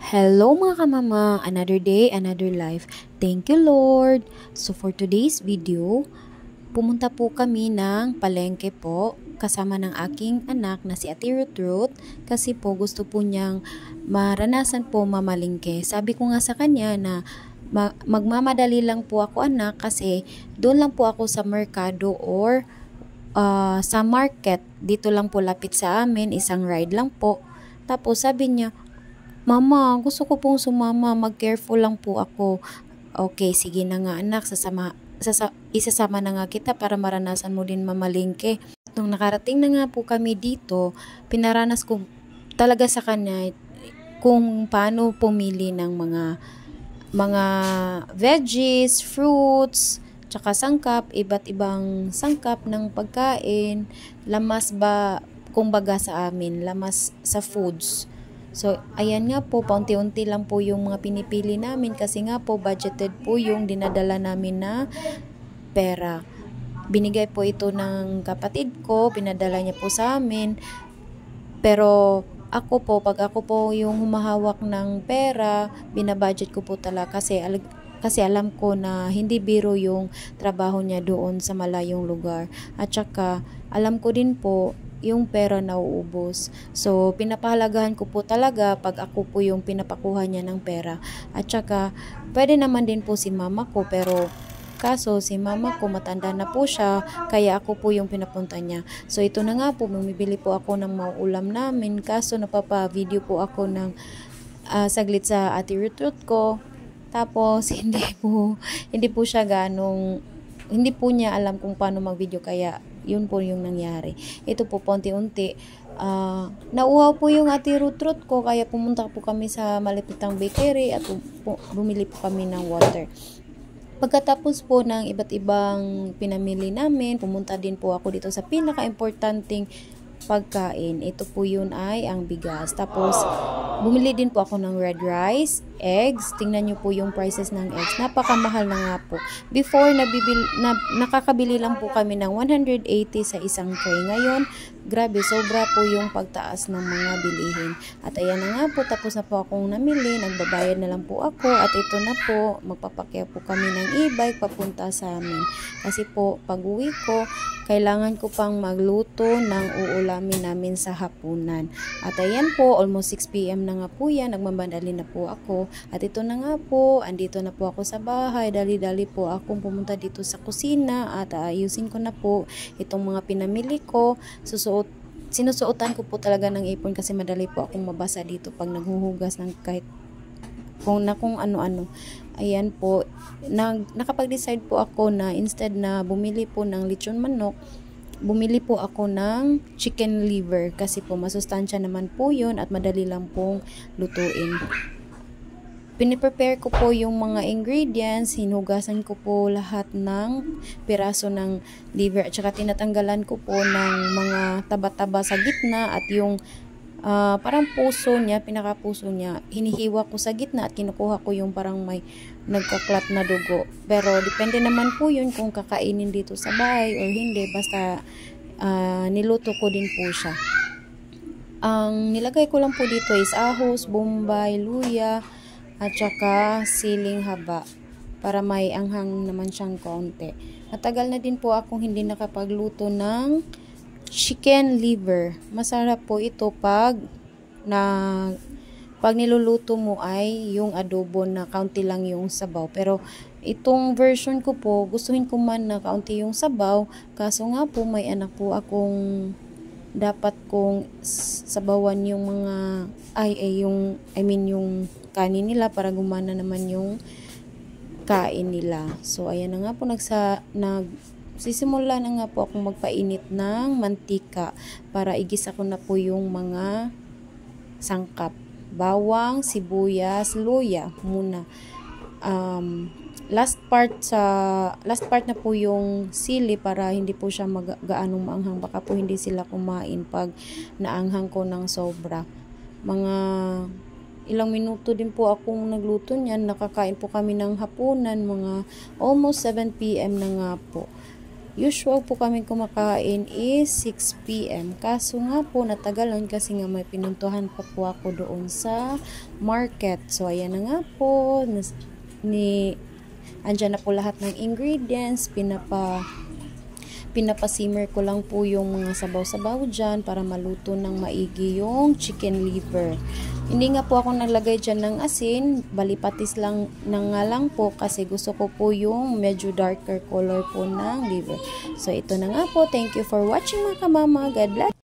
Hello mga kamama, another day, another life. Thank you Lord. So for today's video, pumunta po kami ng palengke po kasama ng aking anak na si Ate Ruth kasi po gusto po niyang maranasan po mamalingke. Sabi ko nga sa kanya na magmamadali lang po ako anak kasi doon lang po ako sa merkado or sa market. Dito lang po lapit sa amin, isang ride lang po. Tapos sabi niya, Mama, gusto ko pong sumama, mag-careful lang po ako. Okay, sige na nga anak, isasama na nga kita para maranasan mo din mamalingke. Nung nakarating na nga po kami dito, pinaranas ko talaga sa kanya kung paano pumili ng mga veggies, fruits, tsaka sangkap, iba't ibang sangkap ng pagkain, lamas ba, kumbaga sa amin, lamas sa foods. So, ayan nga po, paunti-unti lang po yung mga pinipili namin kasi nga po, budgeted po yung dinadala namin na pera. Binigay po ito ng kapatid ko, pinadala niya po sa amin. Pero, pag ako po yung humahawak ng pera, binabudget ko po talaga kasi alam ko na hindi biro yung trabaho niya doon sa malayong lugar. At saka, alam ko din po, yung pera nauubos. So, pinapahalagahan ko po talaga pag ako po yung pinapakuha niya ng pera. At saka, pwede naman din po si mama ko, pero kaso si mama ko matanda na po siya, kaya ako po yung pinapunta niya. So, ito na nga po, bumibili po ako ng mauulam namin, kaso napapa-video po ako ng saglit sa Ate Ruth ko. Tapos, hindi po siya hindi po niya alam kung paano mag-video, kaya yun po yung nangyari. Ito po, paunti-unti. Nauhaw po yung Ate Ruth ko, kaya pumunta po kami sa malapitang bakery at bumili po kami ng water. Pagkatapos po ng iba't ibang pinamili namin, pumunta din po ako dito sa pinaka-importanting pagkain. Ito po yun ay ang bigas. Tapos, bumili din po ako ng red rice, eggs. Tingnan nyo po yung prices ng eggs. Napakamahal na nga po. Before, nakakabili lang po kami ng 180 sa isang tray. Ngayon, grabe, sobra po yung pagtaas ng mga bilihin. At ayan na nga po, tapos na po akong namili. Nagbabayad na lang po ako. At ito na po, magpapakya po kami ng e-bike papunta sa amin. Kasi po, pag uwi ko, kailangan ko pang magluto ng uulamin namin sa hapunan. At ayan po, almost 6 p.m. na nga po yan. Nagmamandali na po ako. At ito na nga po, andito na po ako sa bahay. Dali-dali po akong pumunta dito sa kusina at ayusin ko na po itong mga pinamili ko. Sinusuotan ko po talaga ng apron kasi madali po akong mabasa dito pag naghuhugas ng kahit kung ano-ano. Ayan po, nakapag-decide po ako na instead na bumili po ng lechon manok, bumili po ako ng chicken liver kasi po masustansya naman po yun at madali lang pong lutuin. Piniprepare ko po yung mga ingredients, hinugasan ko po lahat ng piraso ng liver at saka tinatanggalan ko po ng mga taba-taba sa gitna at yung parang pinakapuso niya, hinihiwa ko sa gitna at kinukuha ko yung parang may nagkaklat na dugo. Pero depende naman po yun kung kakainin dito sa bahay or hindi, basta niluto ko din po siya. Ang nilagay ko lang po dito is ahos, bombay, luya, at saka siling haba para may anghang naman siyang konti. Matagal na din po akong hindi nakapagluto ng chicken liver. Masarap po ito pag niluluto mo ay yung adobo na kaunti lang yung sabaw. Pero itong version ko po, gustuhin ko man na kaunti yung sabaw. Kaso nga po may anak po akong dapat kong sabawan yung yung kanin nila para gumana naman yung kain nila. So ayan na nga po sisimula na nga po akong magpainit ng mantika para igisa ko na po yung mga sangkap. Bawang, sibuyas, luya muna. Last part na po yung sili para hindi po siya gaanong maanghang. Baka po hindi sila kumain pag naanghang ko ng sobra. Mga ilang minuto din po akong nagluto niyan. Nakakain po kami ng hapunan, mga almost 7 p.m. na nga po. usual po kami kumakain is 6 p.m. Kaso nga po, natagalan kasi nga may pinuntuhan pa po ako doon sa market. So, ayan na nga po. Andyan na po lahat ng ingredients. Pinapasimmer ko lang po yung mga sabaw-sabaw dyan para maluto ng maigi yung chicken liver. Hindi nga po ako naglagay dyan ng asin, balipatis lang nga lang po kasi gusto ko po yung medyo darker color po ng liver. So ito na nga po, thank you for watching mga kamama, God bless.